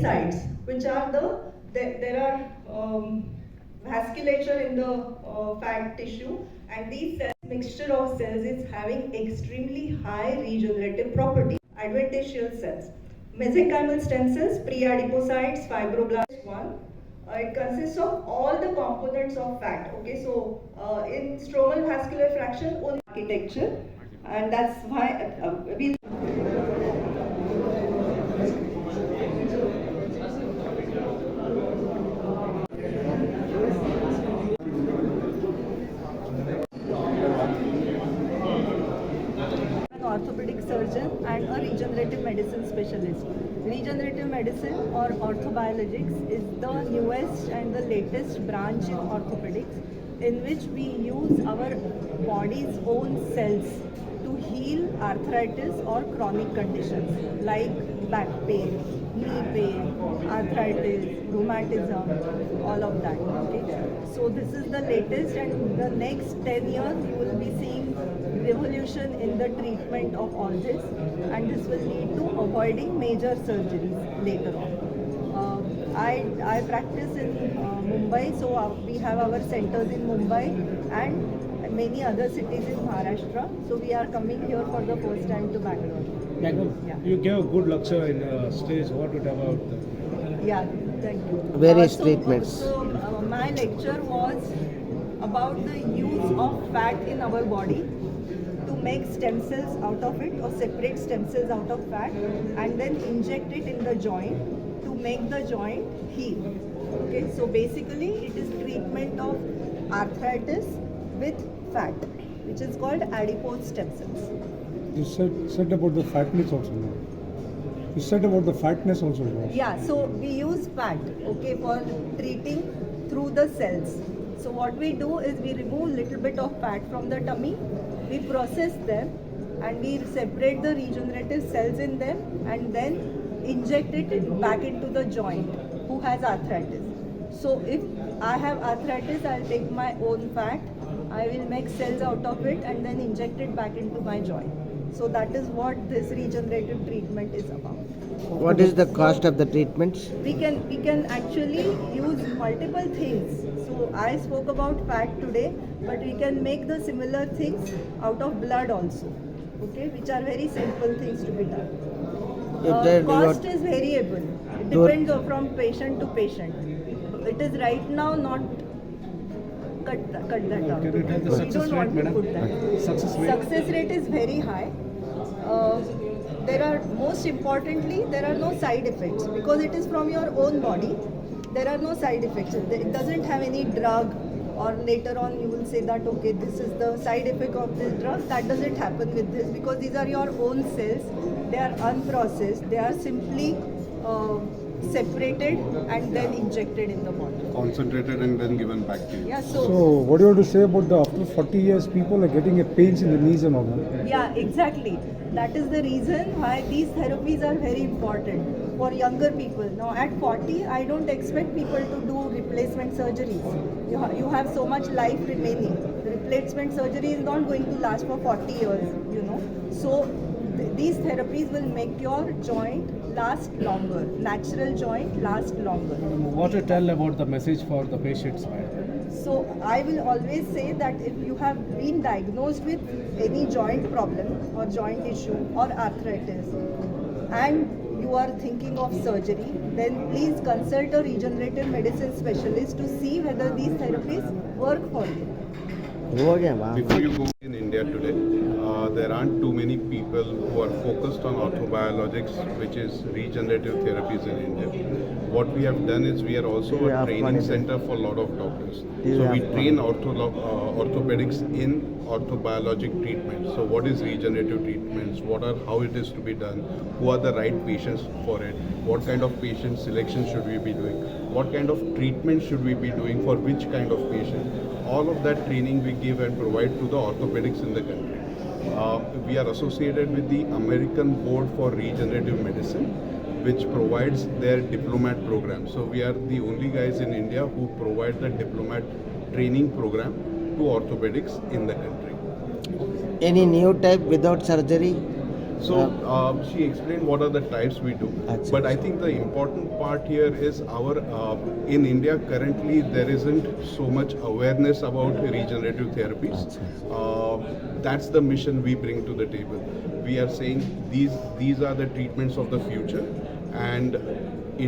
sites, which are there are vasculature in the fat tissue, and these cells, mixture of cells is having extremely high regenerative property. Adventitious cells, mesenchymal stem cells, pre-adipocytes, fibroblasts. One, it consists of all the components of fat. Okay, so in stromal vascular fraction, only architecture, and that's why we. Orthopedic surgeon and a regenerative medicine specialist. Regenerative medicine or orthobiologics is the newest and the latest branch in orthopedics, in which we use our body's own cells to heal arthritis or chronic conditions like back pain, knee pain, arthritis, rheumatism, all of that. Okay? So this is the latest, and the next 10 years you will be seeing revolution in the treatment of all this, and this will lead to avoiding major surgeries later on. I practice in Mumbai, so we have our centers in Mumbai and many other cities in Maharashtra. So we are coming here for the first time to Bangalore. Yeah. You gave a good lecture in stage. What it about? Yeah, thank you. Various treatments. So my lecture was about the use of fat in our body to make stem cells out of it, or separate stem cells out of fat, and then inject it in the joint to make the joint heal. Okay, so basically it is treatment of arthritis with fat, which is called adipose stem cells. You said about the fatness also. No? You said about the fatness also. No? Yeah, so we use fat, okay, for treating through the cells. So what we do is we remove little bit of fat from the tummy, we process them, and we separate the regenerative cells in them, and then inject it back into the joint who has arthritis. So if I have arthritis, I'll take my own fat, I will make cells out of it and then inject it back into my joint. So that is what this regenerative treatment is about. What is the cost of the treatments? We can actually use multiple things. So I spoke about fat today, but we can make the similar things out of blood also, okay, which are very simple things to be done. Cost is variable. It depends from patient to patient. It is right now not cut that out. Can it have the success rate, madam? Success rate is very high. Most importantly, there are no side effects because it is from your own body. There are no side effects. It doesn't have any drug, or later on you will say that okay, this is the side effect of this drug. That doesn't happen with this because these are your own cells. They are unprocessed. They are simply separated and then injected in the body. Concentrated and then given back to you. Yeah. So what do you have to say about the after 40 years people are getting a pains in the knees and all that? Yeah, exactly. That is the reason why these therapies are very important for younger people. Now at 40, I don't expect people to do replacement surgeries. You have so much life remaining. The replacement surgery is not going to last for 40 years, you know. So these therapies will make your joint last longer. Natural joint last longer. What to tell about the message for the patients? So I will always say that if you have been diagnosed with any joint problem or joint issue or arthritis and you are thinking of surgery, then please consult a regenerative medicine specialist to see whether these therapies work for you. Before you go in India today, there aren't too many people who are focused on orthobiologics, which is regenerative therapies in India. What we have done is we are also a training center for a lot of doctors. So we train orthopedics in orthobiologic treatment. So what is regenerative treatments? How it is to be done? Who are the right patients for it? What kind of patient selection should we be doing? What kind of treatment should we be doing for which kind of patient? All of that training we give and provide to the orthopedics in the country. We are associated with the American Board for Regenerative Medicine, which provides their diplomat program. So we are the only guys in India who provide the diplomat training program to orthopedics in the country. Any new type without surgery? So she explained what are the types we do. Achha. But I think the important part here is our in India currently there isn't so much awareness about regenerative therapies. That's the mission we bring to the table. We are saying these are the treatments of the future, and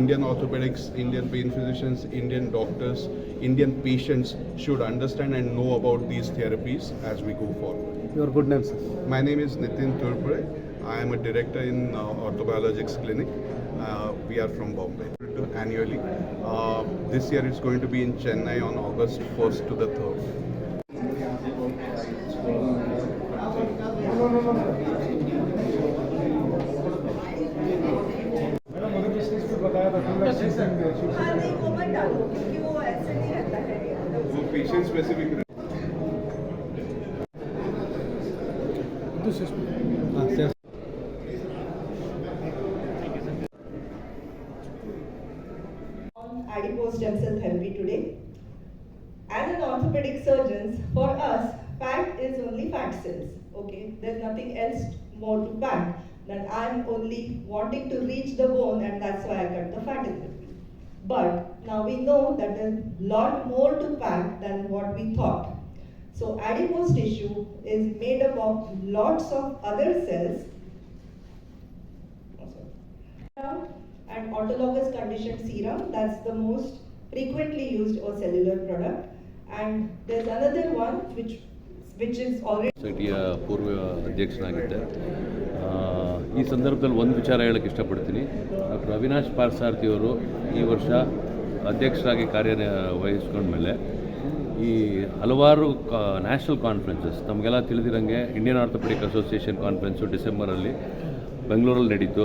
Indian orthopedics, Indian pain physicians, Indian doctors, Indian patients should understand and know about these therapies as we go forward. Your good name, sir. My name is Nitin Turpure. I am a director in Orthobiologics Clinic. We are from Bombay. Annually. This year it's going to be in Chennai on August 1st to the 3rd. Madam मुझे किस चीज़ पे बताया था हाँ नहीं वो मत डालो क्योंकि वो ऐसे नहीं रहता है वो patient specific adipose stem cell therapy today. As an orthopedic surgeons, for us, fat is only fat cells. Okay, there's nothing else more to fat. That I'm only wanting to reach the bone, and that's why I cut the fat in between. But now we know that there's a lot more to fat than what we thought. So adipose tissue is made up of lots of other cells. And autologous conditioned serum, that's the most frequently used or cellular product. And there's another one which is already ಸೊಸೈಟಿಯ ಪೂರ್ವ ಅಧ್ಯಕ್ಷನಾಗಿದ್ದೆ. ಈ ಸಂದರ್ಭದಲ್ಲಿ ಒಂದು ವಿಚಾರ ಹೇಳಕ್ಕೆ ಇಷ್ಟಪಡ್ತೀನಿ. Doctor Avinash ಪಾರ್ಸಾರ್ಥಿಯವರು ಈ ವರ್ಷ ಅಧ್ಯಕ್ಷರಾಗಿ ಕಾರ್ಯನಿರ್ವಹಿಸ್ಕೊಂಡ್ಮೇಲೆ ಈ ಹಲವಾರು ನ್ಯಾಷನಲ್ ಕಾನ್ಫರೆನ್ಸಸ್ ನಮಗೆಲ್ಲ ತಿಳಿದಿರಂಗೆ ಇಂಡಿಯನ್ ಆರ್ಥೋಪೆಡಿಕ್ ಅಸೋಸಿಯೇಷನ್ ಕಾನ್ಫರೆನ್ಸು ಡಿಸೆಂಬರಲ್ಲಿ ಬೆಂಗಳೂರಲ್ಲಿ ನಡೀತು,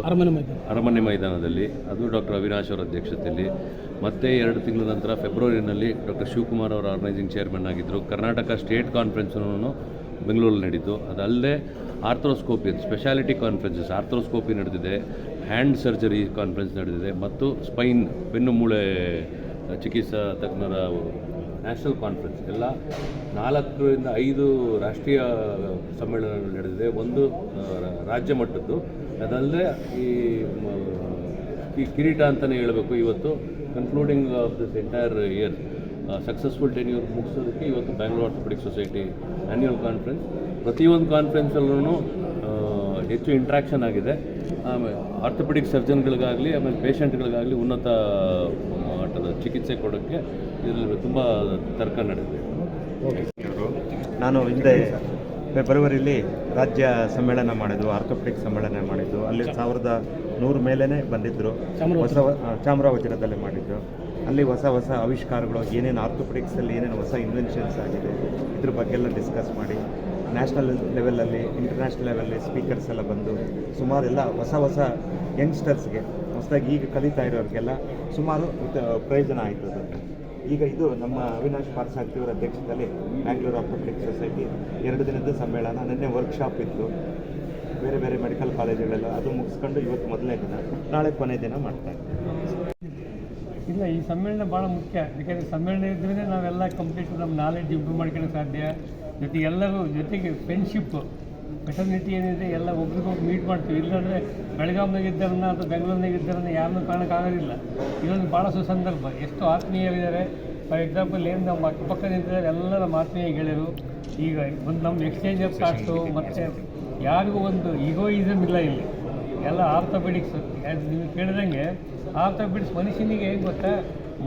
ಅರಮನೆ ಮೈದಾನದಲ್ಲಿ. ಅದು ಡಾಕ್ಟರ್ ಅವಿನಾಶ್ ಅವರ ಅಧ್ಯಕ್ಷತೆಯಲ್ಲಿ. ಮತ್ತೆ 2 ತಿಂಗಳ ನಂತರ ಫೆಬ್ರವರಿನಲ್ಲಿ ಡಾಕ್ಟರ್ ಶಿವಕುಮಾರ್ ಅವರ ಆರ್ಗನೈಸಿಂಗ್ ಚೇರ್ಮನ್ ಆಗಿದ್ದರು. ಕರ್ನಾಟಕ ಸ್ಟೇಟ್ ಕಾನ್ಫರೆನ್ಸನ್ನು ಬೆಂಗಳೂರಲ್ಲಿ ನಡೀತು. ಅದಲ್ಲದೆ ಆರ್ಥ್ರೋಸ್ಕೋಪಿ ಸ್ಪೆಷಾಲಿಟಿ ಕಾನ್ಫರೆನ್ಸಸ್, ಆರ್ಥ್ರೋಸ್ಕೋಪಿ ನಡೆದಿದೆ, ಹ್ಯಾಂಡ್ ಸರ್ಜರಿ ಕಾನ್ಫರೆನ್ಸ್ ನಡೆದಿದೆ, ಮತ್ತು ಸ್ಪೈನ್ ಬೆನ್ನು ಮೂಳೆ ಚಿಕಿತ್ಸಾ ತಜ್ಞರ ನ್ಯಾಷನಲ್ ಕಾನ್ಫರೆನ್ಸ್ ಎಲ್ಲ 4 ರಿಂದ 5 ರಾಷ್ಟ್ರೀಯ ಸಮ್ಮೇಳನಗಳು ನಡೆದಿದೆ. ಒಂದು ರಾಜ್ಯ ಮಟ್ಟದ್ದು, ಅದಲ್ಲದೆ ಈ ಕಿರೀಟ ಅಂತಲೇ ಹೇಳಬೇಕು. ಇವತ್ತು concluding of this entire year successful tenure ಮುಗಿಸೋದಕ್ಕೆ ಇವತ್ತು Bangalore orthopaedic society annual conference. ಪ್ರತಿಯೊಂದು ಕಾನ್ಫರೆನ್ಸಲ್ಲೂ ಹೆಚ್ಚು ಇಂಟ್ರಾಕ್ಷನ್ ಆಗಿದೆ. ಆಮೇಲೆ ಆರ್ಥೋಪೆಡಿಕ್ ಸರ್ಜನ್ಗಳಿಗಾಗಲಿ ಆಮೇಲೆ ಪೇಷಂಟ್ಗಳಿಗಾಗಲಿ ಉನ್ನತ ಮಟ್ಟದ ಚಿಕಿತ್ಸೆ ಕೊಡೋಕ್ಕೆ ಇದರಲ್ಲಿ ತುಂಬ ತರ್ಕ ನಡೆದಿದೆ. ನಾನು ಹಿಂದೆ ಫೆಬ್ರವರಿಲಿ ರಾಜ್ಯ ಸಮ್ಮೇಳನ ಮಾಡಿದ್ದು, ಆರ್ಥೋಪೆಡಿಕ್ ಸಮ್ಮೇಳನ ಮಾಡಿದ್ದು. ಅಲ್ಲಿ 1100 ಮೇಲೇ ಬಂದಿದ್ದರು. ಚಾಮರಾಜನಗರದಲ್ಲಿ ಮಾಡಿದ್ದು. ಅಲ್ಲಿ ಹೊಸ ಆವಿಷ್ಕಾರಗಳು, ಏನೇನು ಆರ್ಥೋಪೆಡಿಕ್ಸಲ್ಲಿ ಏನೇನು ಹೊಸ ಇನ್ವೆನ್ಷನ್ಸ್ ಆಗಿದೆ ಇದ್ರ ಬಗ್ಗೆಲ್ಲ ಡಿಸ್ಕಸ್ ಮಾಡಿ, ನ್ಯಾಷನಲ್ ಲೆವೆಲಲ್ಲಿ ಇಂಟರ್ನ್ಯಾಷನಲ್ ಲೆವೆಲಲ್ಲಿ ಸ್ಪೀಕರ್ಸ್ ಎಲ್ಲ ಬಂದು ಸುಮಾರೆಲ್ಲ ಹೊಸ ಯಂಗ್ಸ್ಟರ್ಸ್ಗೆ ಹೊಸದಾಗಿ ಈಗ ಕಲಿತಾ ಇರೋರಿಗೆಲ್ಲ ಸುಮಾರು ಪ್ರಯೋಜನ ಆಯಿತು. ಈಗ ಇದು ನಮ್ಮ ಅವಿನಾಶ್ ಪಾರ್ಸಾರ್ಥಿಯವರ ಅಧ್ಯಕ್ಷತೆಯಲ್ಲಿ ಬ್ಯಾಂಗ್ಳೂರ್ ಆರ್ಥೋಪೆಡಿಕ್ ಸೊಸೈಟಿ 2 ದಿನದ ಸಮ್ಮೇಳನ. ನಿನ್ನೆ ವರ್ಕ್ಶಾಪ್ ಇತ್ತು ಬೇರೆ ಬೇರೆ ಮೆಡಿಕಲ್ ಕಾಲೇಜುಗಳೆಲ್ಲ. ಅದು ಮುಗಿಸ್ಕೊಂಡು ಇವತ್ತು ಮೊದಲನೇ ದಿನ, ನಾಳೆ ಕೊನೆ ದಿನ ಮಾಡ್ತಾರೆ. ಇಲ್ಲ, ಈ ಸಮ್ಮೇಳನ ಭಾಳ ಮುಖ್ಯ. ಯಾಕೆಂದರೆ ಸಮ್ಮೇಳನ ಇದ್ದರೆ ನಾವೆಲ್ಲ ಕಂಪ್ಲೀಟ್ ನಮ್ಮ ನಾಲೆಡ್ಜ್ ಇಂಪ್ರೂವ್ ಮಾಡ್ಕೊಳ್ಳೋಕೆ ಸಾಧ್ಯ. ಜೊತೆಗೆ ಎಲ್ಲರೂ ಜೊತೆಗೆ ಫ್ರೆಂಡ್ಶಿಪ್ಪು ಫೆಟರ್ನಿಟಿ ಏನಿದೆ ಎಲ್ಲ ಒಬ್ರಿಗೊಬ್ರು ಮೀಟ್ ಮಾಡ್ತೀವಿ. ಇಲ್ಲಾಂದರೆ ಬೆಳಗಾವಿನಾಗ ಇದ್ದಾರನ್ನ ಅಥವಾ ಬೆಂಗಳೂರಿನಾಗ ಇದ್ದಾರನ್ನ ಯಾರನ್ನೂ ಕಾಣೋಕ್ಕಾಗೋದಿಲ್ಲ. ಇದೊಂದು ಭಾಳ ಸುಸಂದರ್ಭ. ಎಷ್ಟು ಆತ್ಮೀಯರಿದ್ದಾರೆ. ಫಾರ್ ಎಕ್ಸಾಂಪಲ್ ಏನು ನಮ್ಮ ಅಕ್ಕಪಕ್ಕ ನಿಂತಿದ್ದಾರೆ ಎಲ್ಲ ನಮ್ಮ ಆತ್ಮೀಯ ಗೆಳೆಯರು. ಈಗ ಒಂದು ನಮ್ಮ ಎಕ್ಸ್ಚೇಂಜ್ ಆಫ್ ಥಾಟ್ಸು, ಮತ್ತು ಯಾರಿಗೂ ಒಂದು ಈಗೋಯಿಸಮ್ ಇಲ್ಲ ಇಲ್ಲಿ. ಎಲ್ಲ ಆರ್ಥೋಪೆಡಿಕ್ಸ್ ನೀವು ಕೇಳಿದಂಗೆ ಆರ್ಥೋಪೆಡಿಕ್ಸ್ ಮನುಷ್ಯನಿಗೆ ಏನು ಗೊತ್ತಾ,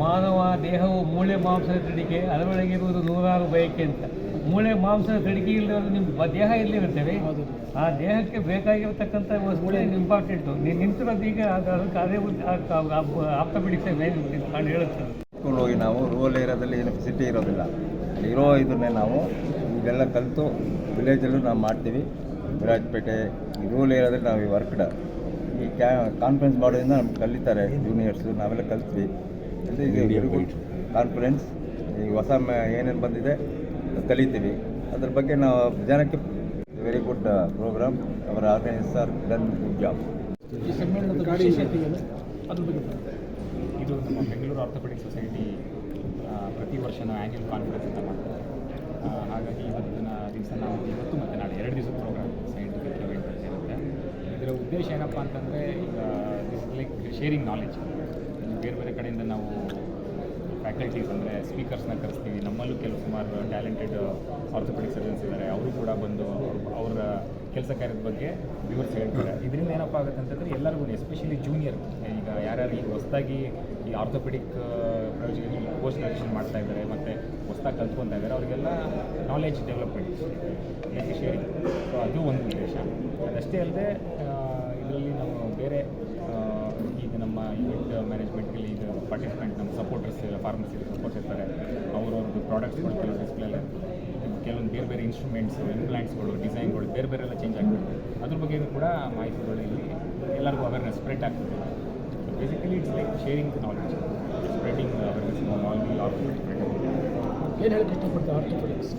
ಮಾನವ ದೇಹವು ಮೂಳೆ ಮಾಂಸದ ತಡಿಕೆ, ಅದರೊಳಗೆ ಇರುವುದು 106 ಬಯಕೆ ಅಂತ. ಮೂಳೆ ಮಾಂಸದ ತಡಿಕೆ ಇಲ್ಲದೆ ನಿಮ್ಮ ದೇಹ ಎಲ್ಲಿರುತ್ತೇವೆ, ಆ ದೇಹಕ್ಕೆ ಬೇಕಾಗಿರತಕ್ಕಂಥ ವಸ್ತು ಇಂಪಾರ್ಟೆಂಟು. ನೀವು ನಿಂತಿರೋದು ಈಗ ಅದಕ್ಕೆ ಅದೇ ಆರ್ಥೋಪೆಡಿಕ್ಸ್ ನಾನು ಹೇಳುತ್ತೆ. ಹೋಗಿ ನಾವು ರೂರಲ್ ಏರಿಯಾದಲ್ಲಿ ಏನು ಫೆಸಿಲಿಟಿ ಇರೋದಿಲ್ಲ. ಇರೋ ಇದನ್ನೇ ನಾವು ಇದೆಲ್ಲ ಕಲಿತು ವಿಲೇಜಲ್ಲೂ ನಾವು ಮಾಡ್ತೀವಿ. ವಿರಾಜಪೇಟೆ ರೂರಲ್ ಏರಿಯಾದಲ್ಲಿ ನಾವು ಈ ವರ್ಕ್ಡ್ ಈ ಕಾನ್ಫರೆನ್ಸ್ ಮಾಡೋದ್ರಿಂದ ನಮ್ಗೆ ಕಲಿತಾರೆ ಜೂನಿಯರ್ಸು, ನಾವೆಲ್ಲ ಕಲಿತ್ವಿ. ಅಂದರೆ ಈಗ ವೆರಿ ಗುಡ್ ಕಾನ್ಫರೆನ್ಸ್. ಈಗ ಹೊಸ ಏನೇನು ಬಂದಿದೆ ಕಲಿತೀವಿ. ಅದ್ರ ಬಗ್ಗೆ ನಾವು ಜನಕ್ಕೆ ವೆರಿ ಗುಡ್ ಪ್ರೋಗ್ರಾಮ್. ಅವರ ಆರ್ಗನೈಸರ್ ಡನ್ ಗುಡ್ ಜಾಬ್. ಈ ಸಮ್ಮೇಳನದ ವಿಶೇಷತೆ ಅದ್ರ ಬಗ್ಗೆ ಇದು ನಮ್ಮ ಬೆಂಗಳೂರು ಆರ್ಥೋಪೆಡಿಕ್ ಸೊಸೈಟಿ ಪ್ರತಿ ವರ್ಷ ನಾವು ಆ್ಯನ್ಯುವಲ್ ಕಾನ್ಫರೆನ್ಸ್ ಅಂತ ಮಾಡ್ತಾರೆ. ಹಾಗಾಗಿ ಇವತ್ತಿನ ದಿವಸ ನಾವು ಇವತ್ತು ಮತ್ತು ನಾಳೆ 2 ದಿವಸದ ಪ್ರೋಗ್ರಾಮ್ ಸೈಂಟಿಫಿಕ್ ಇವೆಂಟ್ ಇರುತ್ತೆ. ಇದರ ಉದ್ದೇಶ ಏನಪ್ಪ ಅಂತಂದರೆ ಈಗ ಲೈಕ್ ಶೇರಿಂಗ್ ನಾಲೆಜ್. ಬೇರೆ ಬೇರೆ ಕಡೆಯಿಂದ ನಾವು ಫ್ಯಾಕಲ್ಟೀಸ್ ಅಂದರೆ ಸ್ಪೀಕರ್ಸ್ನ ಕರೆಸ್ತೀವಿ. ನಮ್ಮಲ್ಲೂ ಸುಮಾರು ಟ್ಯಾಲೆಂಟೆಡ್ ಆರ್ಥೋಪೆಡಿಕ್ ಸರ್ಜನ್ಸ್ ಇದ್ದಾರೆ. ಅವರು ಕೂಡ ಬಂದು ಅವರ ಕೆಲಸ ಕಾರ್ಯದ ಬಗ್ಗೆ ವಿವರಿಸಿ ಹೇಳ್ತಾರೆ. ಇದರಿಂದ ಏನಪ್ಪ ಆಗುತ್ತೆ ಅಂತಂದರೆ ಎಲ್ಲರಿಗೂ, ಎಸ್ಪೆಷಲಿ ಜೂನಿಯರ್, ಈಗ ಯಾರ್ಯಾರು ಈಗ ಹೊಸದಾಗಿ ಈ ಆರ್ಥೋಪೆಡಿಕ್ ಪೋಸ್ಟ್ ಗ್ರಾಜುಯೇಷನ್ ಮಾಡ್ತಾ ಇದ್ದಾರೆ ಮತ್ತು ಹೊಸದಾಗಿ ಕಲ್ತ್ಕೊತಾ ಇದ್ದಾರೆ, ಅವರಿಗೆಲ್ಲ knowledge development like sharing. So ಅದು ಒಂದು ಉದ್ದೇಶ. ಅದಷ್ಟೇ ಅಲ್ಲದೆ ಇದರಲ್ಲಿ ನಾವು ಬೇರೆ ಈಗ ನಮ್ಮ ಈವೆಂಟ್ ಮ್ಯಾನೇಜ್ಮೆಂಟ್ಗೆ ಈಗ ಪಾರ್ಟಿಸಿಪೆಂಟ್ ನಮ್ಮ ಸಪೋರ್ಟರ್ಸ್ ಫಾರ್ಮಸಿ ಸಪೋರ್ಟ್ಸ್ ಇರ್ತಾರೆ. ಅವ್ರವ್ರದ್ದು ಪ್ರಾಡಕ್ಟ್ಸ್ಗಳು ಕೆಲವು ಡಿಸ್ಪ್ಲೇಲೆ ಕೆಲವೊಂದು ಬೇರೆ ಬೇರೆ ಇನ್ಸ್ಟ್ರೂಮೆಂಟ್ಸು, ಇಂಪ್ಲಾಂಟ್ಸ್ಗಳು, ಡಿಸೈನ್ಗಳು ಬೇರೆ ಬೇರೆ ಎಲ್ಲ ಚೇಂಜ್ ಆಗ್ತದೆ. ಅದ್ರ ಬಗ್ಗೆ ಕೂಡ ಮಾಹಿತಿಗಳು ಇಲ್ಲಿ ಎಲ್ಲರಿಗೂ ಅವೇರ್ನೆಸ್ ಸ್ಪ್ರೆಡ್ ಆಗ್ತದೆ. Basically it's like sharing knowledge, spreading awareness orthopaedics. ಏನು ಹೇಳಕ್ಕೆ ಇಷ್ಟಪಡ್ತಾರೆ orthopaedics?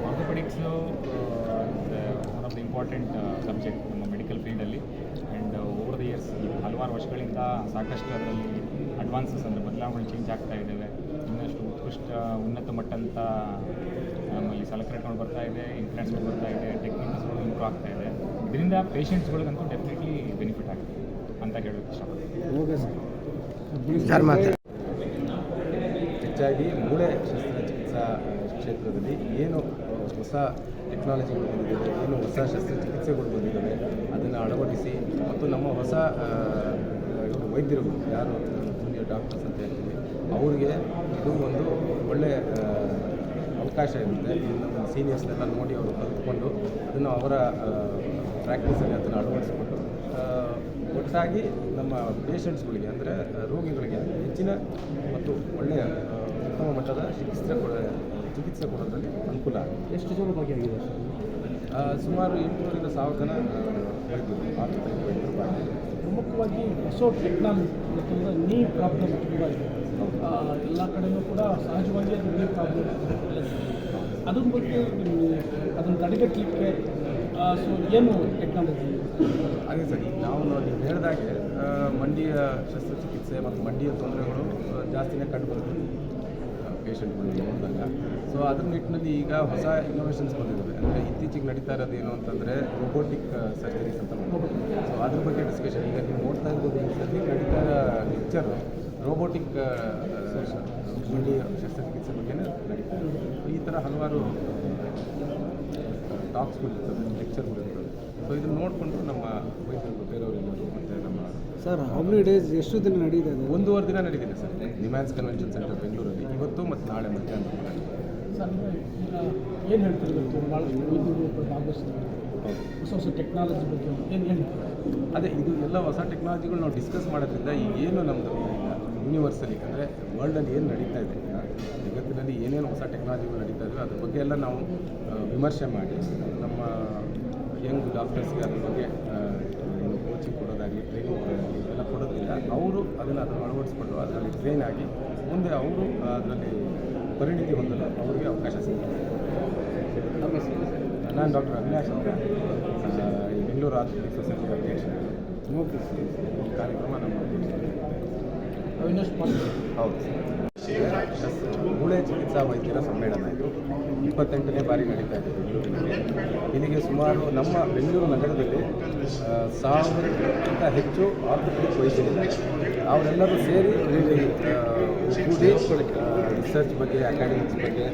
Orthopaedics one of the important subject ನಮ್ಮ ಮೆಡಿಕಲ್ ಫೀಲ್ಡಲ್ಲಿ. ಆ್ಯಂಡ್ ಓವರ್ ದ ಇಯರ್ಸ್ ಹಲವಾರು ವರ್ಷಗಳಿಂದ ಸಾಕಷ್ಟು ಅದರಲ್ಲಿ ಅಡ್ವಾನ್ಸಸ್ ಅಂದರೆ ಬದಲಾವಣೆಗಳು ಚೇಂಜ್ ಆಗ್ತಾ ಇದ್ದಾವೆ. ಇನ್ನಷ್ಟು ಉನ್ನತ ಮಟ್ಟಂಥ ನಮ್ಮಲ್ಲಿ ಸಲಕರಣೆಗಳು ಬರ್ತಾ ಇದೆ, ಇಂಪ್ಲಾಂಟ್ಸ್ಗಳು ಬರ್ತಾ ಇದೆ, ಟೆಕ್ನಿಕ್ಸ್ಗಳು ಇಂಪ್ರೂವ್ ಆಗ್ತಾ ಇದೆ. ಇದರಿಂದ ಪೇಷಂಟ್ಸ್ಗಳಿಗಂತೂ ಡೆಫಿನೆಟ್ಲಿ ಬೆನಿಫಿಟ್ ಆಗುತ್ತೆ ಅಂತ ಹೇಳೋಕ್ಕೆ ಇಷ್ಟಪಡ್ತೀನಿ. ಸರ್ ಮಾತು ಹೆಚ್ಚಾಗಿ ಮೂಳೆ ಶಸ್ತ್ರಚಿಕಿತ್ಸಾ ಕ್ಷೇತ್ರದಲ್ಲಿ ಏನು ಹೊಸ ಟೆಕ್ನಾಲಜಿಗಳು ಬಂದಿದ್ದಾವೆ, ಏನು ಹೊಸ ಶಸ್ತ್ರಚಿಕಿತ್ಸೆಗಳು ಬಂದಿದ್ದಾವೆ, ಅದನ್ನು ಅಳವಡಿಸಿ ಮತ್ತು ನಮ್ಮ ಹೊಸ ವೈದ್ಯರುಗಳು ಯಾರು ಜೂನಿಯರ್ ಡಾಕ್ಟರ್ಸ್ ಅಂತ ಹೇಳ್ತೀವಿ, ಅವ್ರಿಗೆ ಇದು ಒಂದು ಒಳ್ಳೆಯ ಅವಕಾಶ ಇರುತ್ತೆ. ನಮ್ಮ ಸೀನಿಯರ್ಸ್ನೆಲ್ಲ ನೋಡಿ ಅವರು ಕಲ್ತ್ಕೊಂಡು ಅದನ್ನು ಅವರ ಪ್ರಾಕ್ಟೀಸಲ್ಲಿ ಅದನ್ನು ಅಳವಡಿಸಿಕೊಂಡು ಒಟ್ಟಾಗಿ ನಮ್ಮ ಪೇಷಂಟ್ಸ್ಗಳಿಗೆ ಅಂದರೆ ರೋಗಿಗಳಿಗೆ ಹೆಚ್ಚಿನ ಮತ್ತು ಒಳ್ಳೆಯ ಉತ್ತಮ ಮಟ್ಟದ ಚಿಕಿತ್ಸೆ ಕೊಡೋದ್ರಲ್ಲಿ ಅನುಕೂಲ ಆಗುತ್ತೆ. ಎಷ್ಟು ಜನ ಭಾಗಿಯಾಗಿದೆ ಸುಮಾರು 800ರಿಂದ 1000 ಜನ ವೈದ್ಯರು, ಆರ್ಥೋಪೆಡಿಕ್ ವೈದ್ಯರು ಭಾಗಿಯಾಗಿದ್ದಾರೆ. ಪ್ರಮುಖವಾಗಿ ಹೊಸ ಟೆಕ್ನಾಲಜಿ, ಯಾಕಂದರೆ ನೀ ಪ್ರಾಬ್ಲಮ್ ತುಂಬ ಇದೆ ಎಲ್ಲ ಕಡೆಯೂ ಕೂಡ. ಸಹಜವಾಗಿ ಅದು ನೀ ಪ್ರಾಬ್ಲಮ್ ಅದ್ರ ಬಗ್ಗೆ ಅದನ್ನು ತಡೆಗಟ್ಟಲಿಕ್ಕೆ ಸೊ ಏನು ಟೆಕ್ನಾಲಜಿ? ಹಾಗೆ ಸರ್, ನಾವು ನೀವು ಹೇಳಿದಾಗೆ ಮಂಡಿಯ ಶಸ್ತ್ರಚಿಕಿತ್ಸೆ ಮತ್ತು ಮಂಡಿಯ ತೊಂದರೆಗಳು ಜಾಸ್ತಿನೇ ಕಂಡುಬರುತ್ತೆ ಪೇಷಂಟ್ಗಳು ನೋಡಿದಾಗ. ಸೊ ಅದ್ರ ನಿಟ್ಟಿನಲ್ಲಿ ಈಗ ಹೊಸ ಇನ್ನೋವೇಷನ್ಸ್ ಬಂದಿದ್ದಾವೆ. ಅಂದರೆ ಇತ್ತೀಚೆಗೆ ನಡೀತಾ ಇರೋದು ಏನು ಅಂತಂದರೆ ರೋಬೋಟಿಕ್ ಸರ್ಜರೀಸ್ ಅಂತ ಮಾಡ್ಬೋದು. ಸೊ ಅದ್ರ ಬಗ್ಗೆ ಡಿಸ್ಕಷನ್ ಈಗ ನೀವು ನೋಡ್ತಾ ಇರ್ಬೋದು. ಸದ್ಯ ನಡೀತಾ ಇರೋ ಲೆಕ್ಚರ್ ರೋಬೋಟಿಕ್ ಮಂಡಿ ಶಸ್ತ್ರಚಿಕಿತ್ಸೆ ಬಗ್ಗೆನೇ ನಡೀತಾ ಇದೆ. ಈ ಥರ ಹಲವಾರು ಟಾಕ್ಸ್ಗಳಿರ್ತದೆ, ಲೆಕ್ಚರ್ಗಳಿರ್ತದೆ. ಸೊ ಇದನ್ನು ನೋಡಿಕೊಂಡು ನಮ್ಮ ವೈದ್ಯರು ಬೇರೆಯವರೆಲ್ಲರೂ ಮತ್ತು ನಮ್ಮ ಸರ್ ಹೌ ಮೆನಿ ಡೇಸ್, ಎಷ್ಟು ದಿನ ನಡೀತಾ ಇದೆ? 1.5 ದಿನ ನಡೀತಿದೆ ಸರ್. ನಿಮ್ಯಾನ್ಸ್ ಕನ್ವೆನ್ಷನ್ ಸೆಂಟರ್ ಬೆಂಗಳೂರಲ್ಲಿ ಇವತ್ತು ಮತ್ತು ನಾಳೆ ಮಧ್ಯಾಹ್ನ. ಸರ್ ಈಗ ಏನು ಹೇಳ್ತಿರ್ಬೇಕು, ಭಾಳಷ್ಟು ವೈದ್ಯರು ಭಾಗವಹಿಸ್ತಾರೆ ಹೊಸ ಹೊಸ ಟೆಕ್ನಾಲಜಿ ಬಗ್ಗೆ ಏನು ಹೇಳ್ತಾರೆ? ಅದೇ ಇದು ಎಲ್ಲ ಹೊಸ ಟೆಕ್ನಾಲಜಿಗಳು ನಾವು ಡಿಸ್ಕಸ್ ಮಾಡೋದ್ರಿಂದ ಈಗ ಏನು ನಮ್ಮದು ಯೂನಿವರ್ಸಲ್ಲಿ ಅಂದರೆ ವರ್ಲ್ಡಲ್ಲಿ ಏನು ನಡೀತಾ ಇದೆ, ಜಗತ್ತಿನಲ್ಲಿ ಏನೇನು ಹೊಸ ಟೆಕ್ನಾಲಜಿಗಳು ನಡೀತಾ ಇದ್ದಾವೆ ಅದ್ರ ಬಗ್ಗೆ ಎಲ್ಲ ನಾವು ವಿಮರ್ಶೆ ಮಾಡಿ ನಮ್ಮ ಯಂಗ್ ಡಾಕ್ಟರ್ಸ್ಗೆ ಅದ್ರ ಬಗ್ಗೆ ಕೋಚಿಂಗ್ ಕೊಡೋದಾಗಲಿ, ಟ್ರೈನಿಂಗ್ ಕೊಡೋದಾಗಲಿ ಎಲ್ಲ ಕೊಡೋದ್ರಿಂದ ಅವರು ಅದನ್ನು ಅಳವಡಿಸ್ಕೊಂಡು ಅದರಲ್ಲಿ ಟ್ರೈನ್ ಆಗಿ ಮುಂದೆ ಅವರು ಅದರಲ್ಲಿ ಪರಿಣಿತಿ ಹೊಂದಲು ಅವರಿಗೆ ಅವಕಾಶ ಸಿಗ್ತದೆ. ನಾನು ಡಾಕ್ಟರ್ ಅವಿನಾಶ್ ಅಂತ, ಈ ಬೆಂಗಳೂರು ಆರ್ಥೋಪೆಡಿಕ್ ಸೊಸೈಟಿ ಅಧ್ಯಕ್ಷ. ಈ ಕಾರ್ಯಕ್ರಮ ನಮ್ಮ ಅವಿನಾಶ್ ಪಾಂಡೆ. ಹೌದು ಸರ್. ಮೂಳೆ ಚಿಕಿತ್ಸಾ ವೈದ್ಯರ ಸಮ್ಮೇಳನ ಇದು 28ನೇ ಬಾರಿ ನಡೀತಾ ಇದೆ ಬೆಂಗಳೂರಿನಲ್ಲಿ. ಇಲ್ಲಿಗೆ ಸುಮಾರು ನಮ್ಮ ಬೆಂಗಳೂರು ನಗರದಲ್ಲಿ 1000ಕ್ಕಿಂತ ಹೆಚ್ಚು ಆರ್ಥೋಪೆಡಿಕ್ ವೈದ್ಯರಿದ್ದಾರೆ. ಅವರೆಲ್ಲರೂ ಸೇರಿ ಇಲ್ಲಿ ಕೂಡಿ ರಿಸರ್ಚ್ ಬಗ್ಗೆ, ಅಕಾಡೆಮಿಕ್ಸ್ ಬಗ್ಗೆ,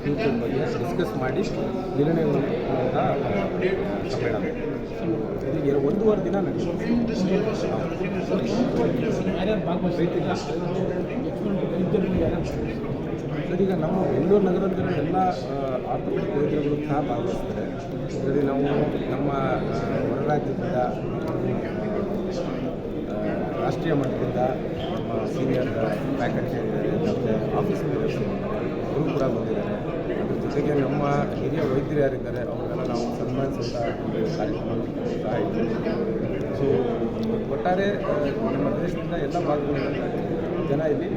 ಫ್ಯೂಚರ್ ಬಗ್ಗೆ ಡಿಸ್ಕಸ್ ಮಾಡಿ ನಿರ್ಣಯಗಳು ಸಮ್ಮೇಳನ. ಇಲ್ಲಿಗೆ 1.5 ದಿನ ನಡೆಯುತ್ತೆ. ಯಾರ್ಯಾರು ಭಾಗವಹಿಸ್ತಿಲ್ಲ ಸರ್, ಈಗ ನಮ್ಮ ಬೆಂಗಳೂರು ನಗರದಲ್ಲಿರೋ ಎಲ್ಲ ಆರ್ಥೋಪೆಡಿಕ್ ವೈದ್ಯರುಗಳು ಸಹ ಭಾಗವಹಿಸ್ತಾರೆ. ಇದರಲ್ಲಿ ನಾವು ನಮ್ಮ ಹೊರ ರಾಜ್ಯದಿಂದ, ರಾಷ್ಟ್ರೀಯ ಮಟ್ಟದಿಂದ ನಮ್ಮ ಸೀನಿಯರ್ ಫ್ಯಾಕಲ್ಟಿ ಮತ್ತು ಆಫೀಸ್ ಮೇಯರ್ಸ್ ಅವರು ಕೂಡ ಬಂದಿದ್ದಾರೆ. ಅದ್ರ ಜೊತೆಗೆ ನಮ್ಮ ಹಿರಿಯ ವೈದ್ಯರು ಯಾರಿದ್ದಾರೆ ಅವರೆಲ್ಲ ನಾವು ಸನ್ಮಾನಿಸುವಂಥ ಒಂದು ಕಾರ್ಯಕ್ರಮಗಳು ಸಹ ಇದ್ದೀವಿ. ಸೊ ಒಟ್ಟಾರೆ ನಮ್ಮ ದೇಶದಿಂದ ಎಲ್ಲ ಭಾಗಗಳಿಂದ ಜನ ಇಲ್ಲಿ